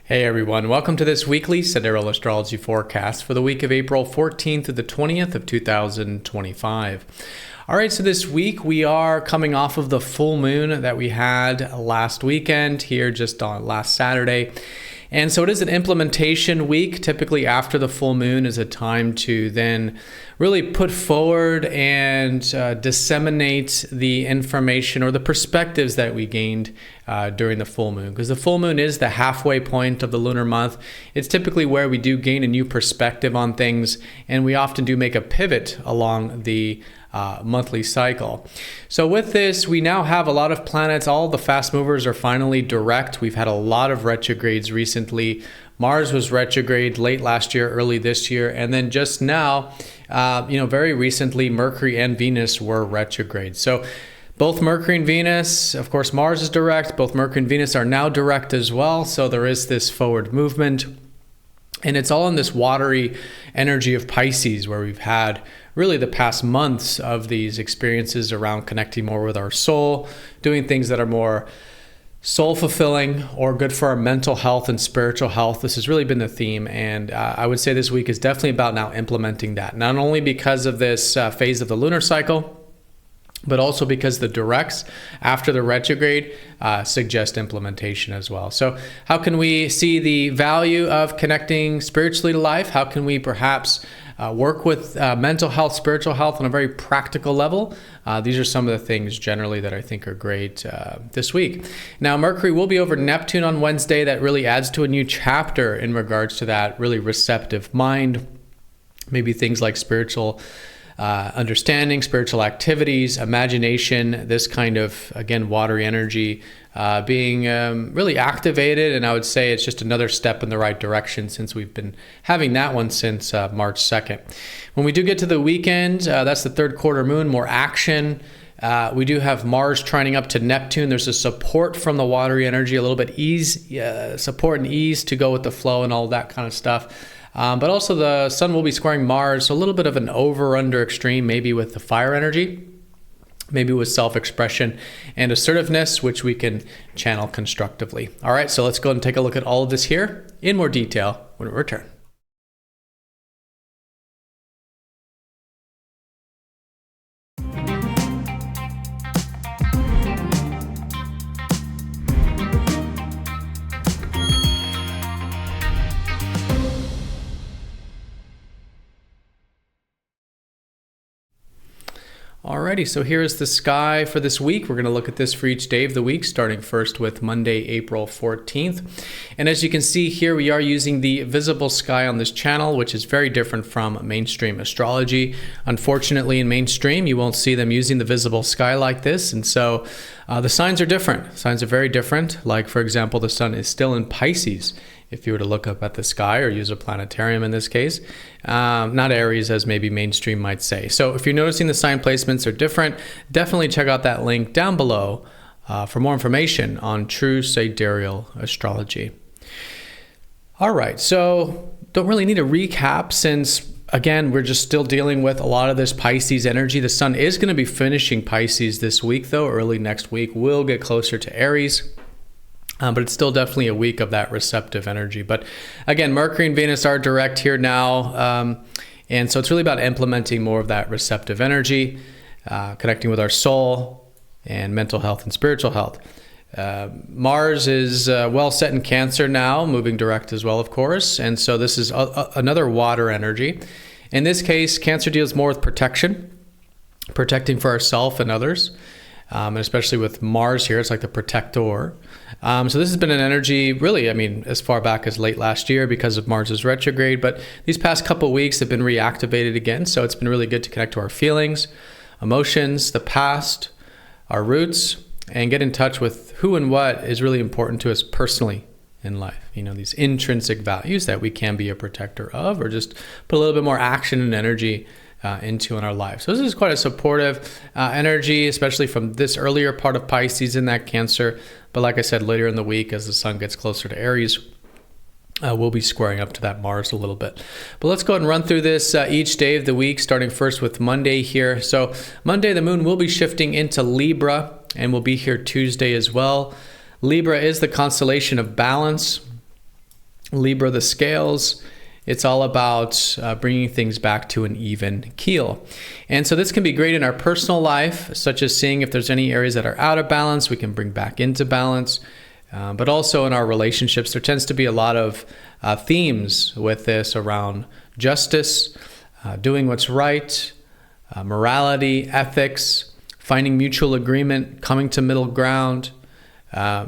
Hey everyone, welcome to this weekly Sidereal Astrology forecast for the week of April 14th to the 20th of 2025. All right, so this week we are coming off of the full moon that we had last weekend here just on last Saturday. And so it is an implementation week. Typically after the full moon is a time to then really put forward and disseminate the information or the perspectives that we gained during the full moon. Because the full moon is the halfway point of the lunar month. It's typically where we do gain a new perspective on things, and we often do make a pivot along the monthly cycle. So with this, we now have a lot of planets. All the fast movers are finally direct. We've had a lot of retrogrades recently. Mars was retrograde late last year, early this year, and then just now, very recently, Mercury and Venus were retrograde. So both Mercury and Venus, of course, Mars is direct. Both Mercury and Venus are now direct as well. So there is this forward movement. And it's all in this watery energy of Pisces, where we've had really the past months of these experiences around connecting more with our soul, doing things that are more soul fulfilling or good for our mental health and spiritual health. This has really been the theme. And I would say this week is definitely about now implementing that, not only because of this phase of the lunar cycle, but also because the directs after the retrograde suggest implementation as well. So how can we see the value of connecting spiritually to life? How can we perhaps work with mental health, spiritual health on a very practical level? These are some of the things generally that I think are great this week. Now, Mercury will be over Neptune on Wednesday. That really adds to a new chapter in regards to that really receptive mind, maybe things like spiritual understanding, spiritual activities, imagination, this kind of, again, watery energy being really activated. And I would say it's just another step in the right direction since we've been having that one since March 2nd. When we do get to the weekend, that's the third quarter moon, more action. We do have Mars trining up to Neptune. There's a support from the watery energy, a little bit support and ease to go with the flow and all that kind of stuff. But also the sun will be squaring Mars, so a little bit of an over-under extreme, maybe with the fire energy, maybe with self-expression and assertiveness, which we can channel constructively. All right, so let's go ahead and take a look at all of this here in more detail when we return. Alrighty, so here is the sky for this week. We're going to look at this for each day of the week, starting first with Monday, April 14th. And as you can see here, we are using the visible sky on this channel, which is very different from mainstream astrology. Unfortunately, in mainstream, you won't see them using the visible sky like this. And so the signs are different. Signs are very different. Like, for example, the sun is still in Pisces. If you were to look up at the sky or use a planetarium in this case, not Aries as maybe mainstream might say. So if you're noticing the sign placements are different, definitely check out that link down below for more information on true Sidereal Astrology. All right, so don't really need a recap since, again, we're just still dealing with a lot of this Pisces energy. The sun is going to be finishing Pisces this week, though. Early next week, we'll get closer to Aries. But it's still definitely a week of that receptive energy. But again, Mercury and Venus are direct here now. And so it's really about implementing more of that receptive energy, connecting with our soul and mental health and spiritual health. Mars is well set in Cancer now, moving direct as well, of course. And so this is another water energy. In this case, Cancer deals more with protection, protecting for ourselves and others. And especially with Mars here, it's like the protector. So this has been an energy really, as far back as late last year because of Mars's retrograde, but these past couple of weeks have been reactivated again. So it's been really good to connect to our feelings, emotions, the past, our roots, and get in touch with who and what is really important to us personally in life. These intrinsic values that we can be a protector of, or just put a little bit more action and energy into in our life. So this is quite a supportive energy, especially from this earlier part of Pisces in that Cancer. But like I said, later in the week, as the sun gets closer to Aries, we'll be squaring up to that Mars a little bit. But let's go ahead and run through this each day of the week, starting first with Monday here. So Monday, the moon will be shifting into Libra and will be here Tuesday as well. Libra is the constellation of balance. Libra, the scales. It's all about bringing things back to an even keel. And so this can be great in our personal life, such as seeing if there's any areas that are out of balance, we can bring back into balance. But also in our relationships, there tends to be a lot of themes with this around justice, doing what's right, morality, ethics, finding mutual agreement, coming to middle ground.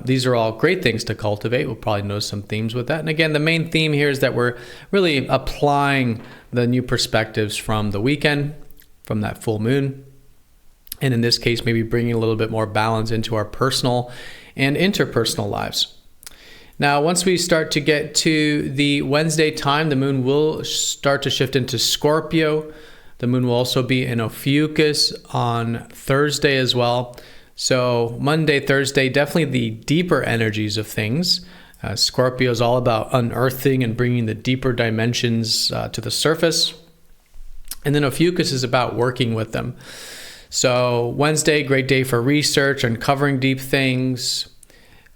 These are all great things to cultivate. We'll probably notice some themes with that. And again, the main theme here is that we're really applying the new perspectives from the weekend, from that full moon. And in this case, maybe bringing a little bit more balance into our personal and interpersonal lives. Now, once we start to get to the Wednesday time, the moon will start to shift into Scorpio. The moon will also be in Ophiuchus on Thursday as well. So Monday, Thursday, definitely the deeper energies of things. Scorpio is all about unearthing and bringing the deeper dimensions to the surface. And then Ophiuchus is about working with them. So Wednesday, great day for research, uncovering deep things,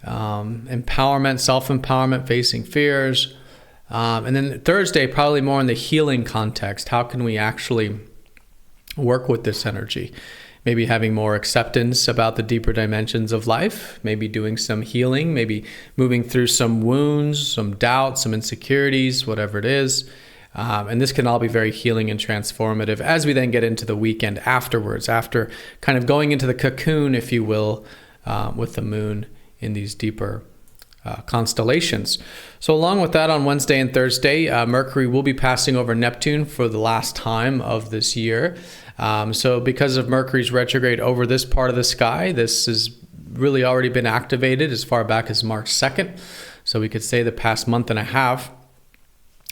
empowerment, self-empowerment, facing fears. And then Thursday, probably more in the healing context. How can we actually work with this energy? Maybe having more acceptance about the deeper dimensions of life, maybe doing some healing, maybe moving through some wounds, some doubts, some insecurities, whatever it is. And this can all be very healing and transformative as we then get into the weekend afterwards, after kind of going into the cocoon, if you will, with the moon in these deeper constellations. So along with that, on Wednesday and Thursday, Mercury will be passing over Neptune for the last time of this year. So because of Mercury's retrograde over this part of the sky, this has really already been activated as far back as March 2nd. So we could say the past month and a half.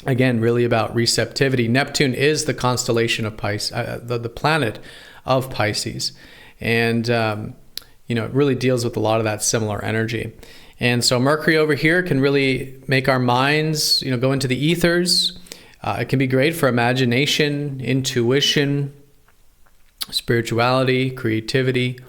Again, really about receptivity. Neptune is the constellation of Pisces, the planet of Pisces. And, it really deals with a lot of that similar energy. And so Mercury over here can really make our minds, go into the ethers. It can be great for imagination, intuition, spirituality, creativity.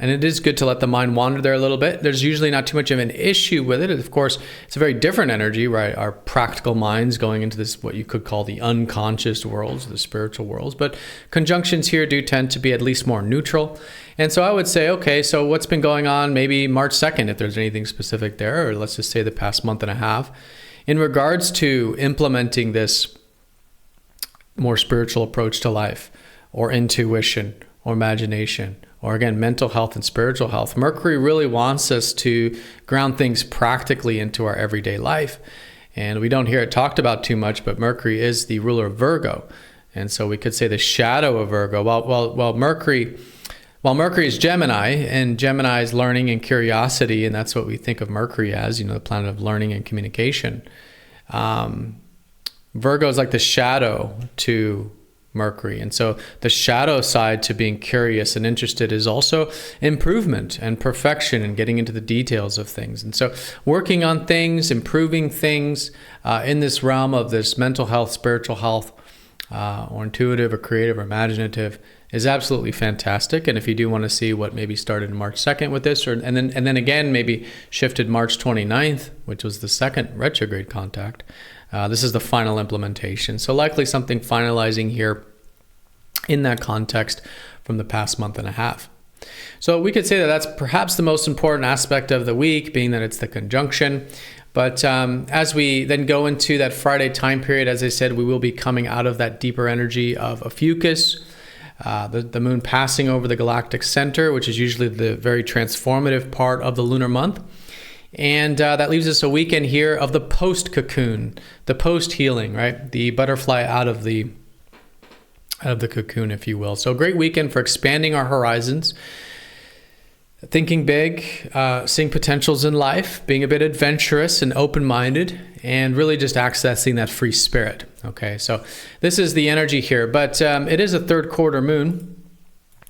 And it is good to let the mind wander there a little bit. There's usually not too much of an issue with it. Of course, it's a very different energy, right? Our practical minds going into this, what you could call the unconscious worlds, the spiritual worlds. But conjunctions here do tend to be at least more neutral. And so I would say, okay, so what's been going on maybe March 2nd, if there's anything specific there, or let's just say the past month and a half, in regards to implementing this more spiritual approach to life, or intuition, or imagination, or again, mental health and spiritual health. Mercury really wants us to ground things practically into our everyday life. And we don't hear it talked about too much, but Mercury is the ruler of Virgo. And so we could say the shadow of Virgo. While Mercury is Gemini, and Gemini is learning and curiosity, and that's what we think of Mercury as, the planet of learning and communication. Virgo is like the shadow to Mercury. And so the shadow side to being curious and interested is also improvement and perfection and getting into the details of things. And so working on things, improving things in this realm of this mental health, spiritual health, or intuitive or creative or imaginative is absolutely fantastic. And if you do want to see what maybe started March 2nd with this, and then again maybe shifted March 29th, which was the second retrograde contact, this is the final implementation. So likely something finalizing here in that context from the past month and a half. So we could say that that's perhaps the most important aspect of the week, being that it's the conjunction. But as we then go into that Friday time period, as I said, we will be coming out of that deeper energy of Ophiuchus, the moon passing over the galactic center, which is usually the very transformative part of the lunar month. And that leaves us a weekend here of the post-cocoon, the post-healing, right? The butterfly out of the cocoon, if you will. So a great weekend for expanding our horizons, thinking big, seeing potentials in life, being a bit adventurous and open-minded, and really just accessing that free spirit. Okay, so this is the energy here. But it is a third quarter moon,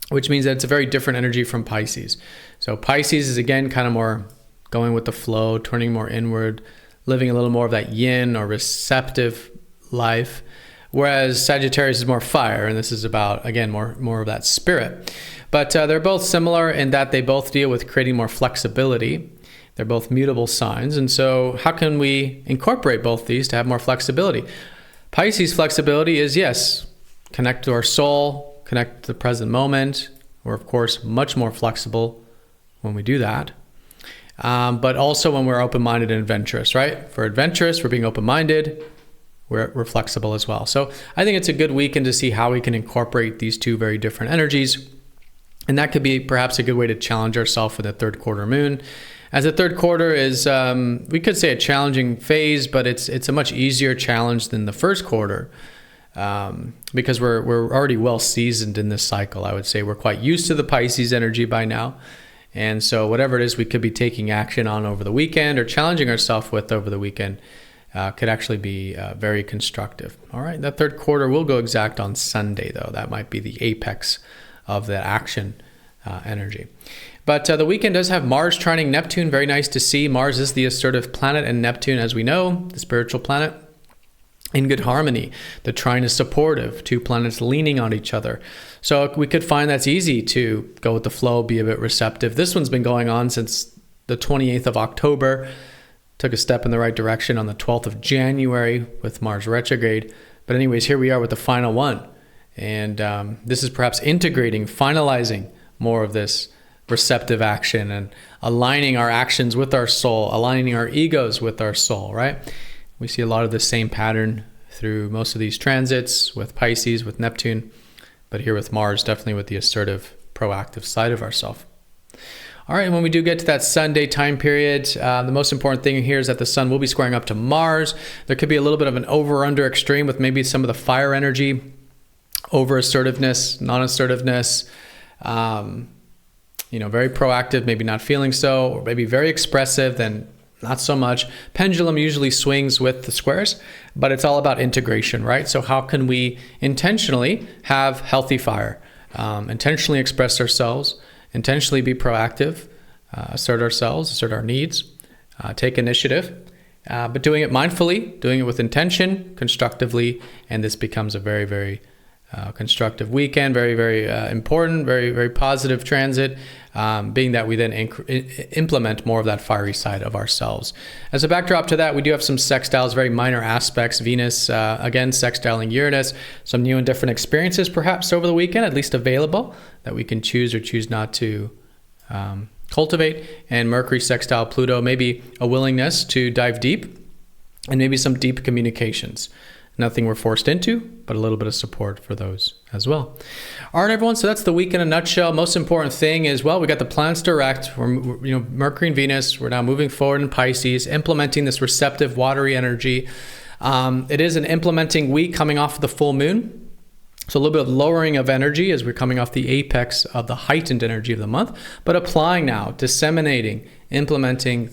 which means that it's a very different energy from Pisces. So Pisces is, again, kind of more going with the flow, turning more inward, living a little more of that yin or receptive life, whereas Sagittarius is more fire, and this is about, again, more of that spirit. But they're both similar in that they both deal with creating more flexibility. They're both mutable signs. And so how can we incorporate both these to have more flexibility? Pisces flexibility is, yes, connect to our soul, connect to the present moment. We're, of course, much more flexible when we do that. But also when we're open-minded and adventurous, right? If we're adventurous, we're being open-minded, we're flexible as well. So I think it's a good weekend to see how we can incorporate these two very different energies. And that could be perhaps a good way to challenge ourselves for the third quarter moon. As the third quarter is, we could say a challenging phase, but it's a much easier challenge than the first quarter because we're already well seasoned in this cycle. I would say we're quite used to the Pisces energy by now. And so whatever it is we could be taking action on over the weekend or challenging ourselves with over the weekend could actually be very constructive. All right, that third quarter will go exact on Sunday, though. That might be the apex of that action energy. But the weekend does have Mars trining Neptune. Very nice to see. Mars is the assertive planet, and Neptune, as we know, the spiritual planet, in good harmony. The trine is supportive, two planets leaning on each other. So we could find that's easy to go with the flow, be a bit receptive. This one's been going on since the 28th of October. Took a step in the right direction on the 12th of January with Mars retrograde. But anyways, here we are with the final one. And this is perhaps integrating, finalizing more of this receptive action and aligning our actions with our soul, aligning our egos with our soul, right? We see a lot of the same pattern through most of these transits with Pisces, with Neptune, but here with Mars, definitely with the assertive, proactive side of ourselves. All right, when we do get to that Sunday time period, the most important thing here is that the sun will be squaring up to Mars. There could be a little bit of an over-under extreme with maybe some of the fire energy, over-assertiveness, non-assertiveness, very proactive, maybe not feeling so, or maybe very expressive, then not so much. Pendulum usually swings with the squares, but it's all about integration, right? So how can we intentionally have healthy fire, intentionally express ourselves, intentionally be proactive, assert ourselves, assert our needs, take initiative, but doing it mindfully, doing it with intention, constructively, and this becomes a very, very constructive weekend, very, very important, very, very positive transit, being that we then implement more of that fiery side of ourselves. As a backdrop to that, we do have some sextiles, very minor aspects. Venus, again, sextiling Uranus, some new and different experiences perhaps over the weekend, at least available, that we can choose or choose not to cultivate. And Mercury sextile Pluto, maybe a willingness to dive deep and maybe some deep communications. Nothing we're forced into, but a little bit of support for those as well. All right, everyone. So that's the week in a nutshell. Most important thing is, we got the planets direct. We're Mercury and Venus. We're now moving forward in Pisces, implementing this receptive, watery energy. It is an implementing week coming off of the full moon. So a little bit of lowering of energy as we're coming off the apex of the heightened energy of the month, but applying now, disseminating, implementing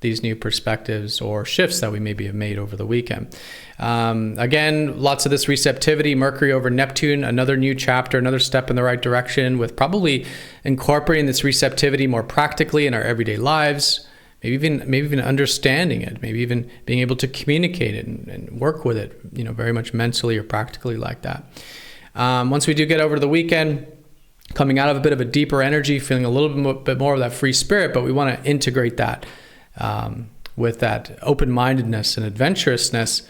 these new perspectives or shifts that we maybe have made over the weekend. Again, lots of this receptivity, Mercury over Neptune, another new chapter, another step in the right direction with probably incorporating this receptivity more practically in our everyday lives, maybe even understanding it, maybe even being able to communicate it and work with it, very much mentally or practically like that. Once we do get over to the weekend, coming out of a bit of a deeper energy, feeling a little bit more of that free spirit, but we want to integrate that with that open-mindedness and adventurousness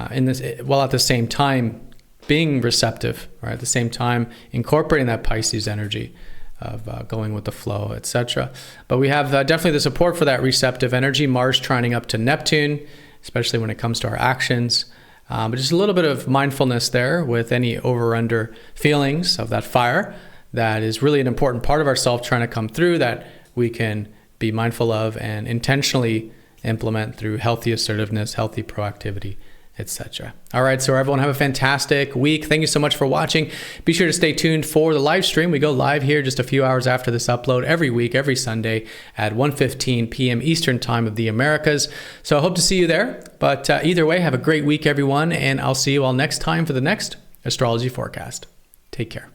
in this, while at the same time being receptive, right? At the same time incorporating that Pisces energy of going with the flow, etc. But we have definitely the support for that receptive energy. Mars trining up to Neptune, especially when it comes to our actions. But just a little bit of mindfulness there with any over-under feelings of that fire. That is really an important part of ourself trying to come through that we can be mindful of and intentionally implement through healthy assertiveness, healthy proactivity, etc. All right, so everyone have a fantastic week. Thank you so much for watching. Be sure to stay tuned for the live stream. We go live here just a few hours after this upload every week, every Sunday at 1:15 p.m. Eastern Time of the Americas. So I hope to see you there. But either way, have a great week, everyone, and I'll see you all next time for the next astrology forecast. Take care.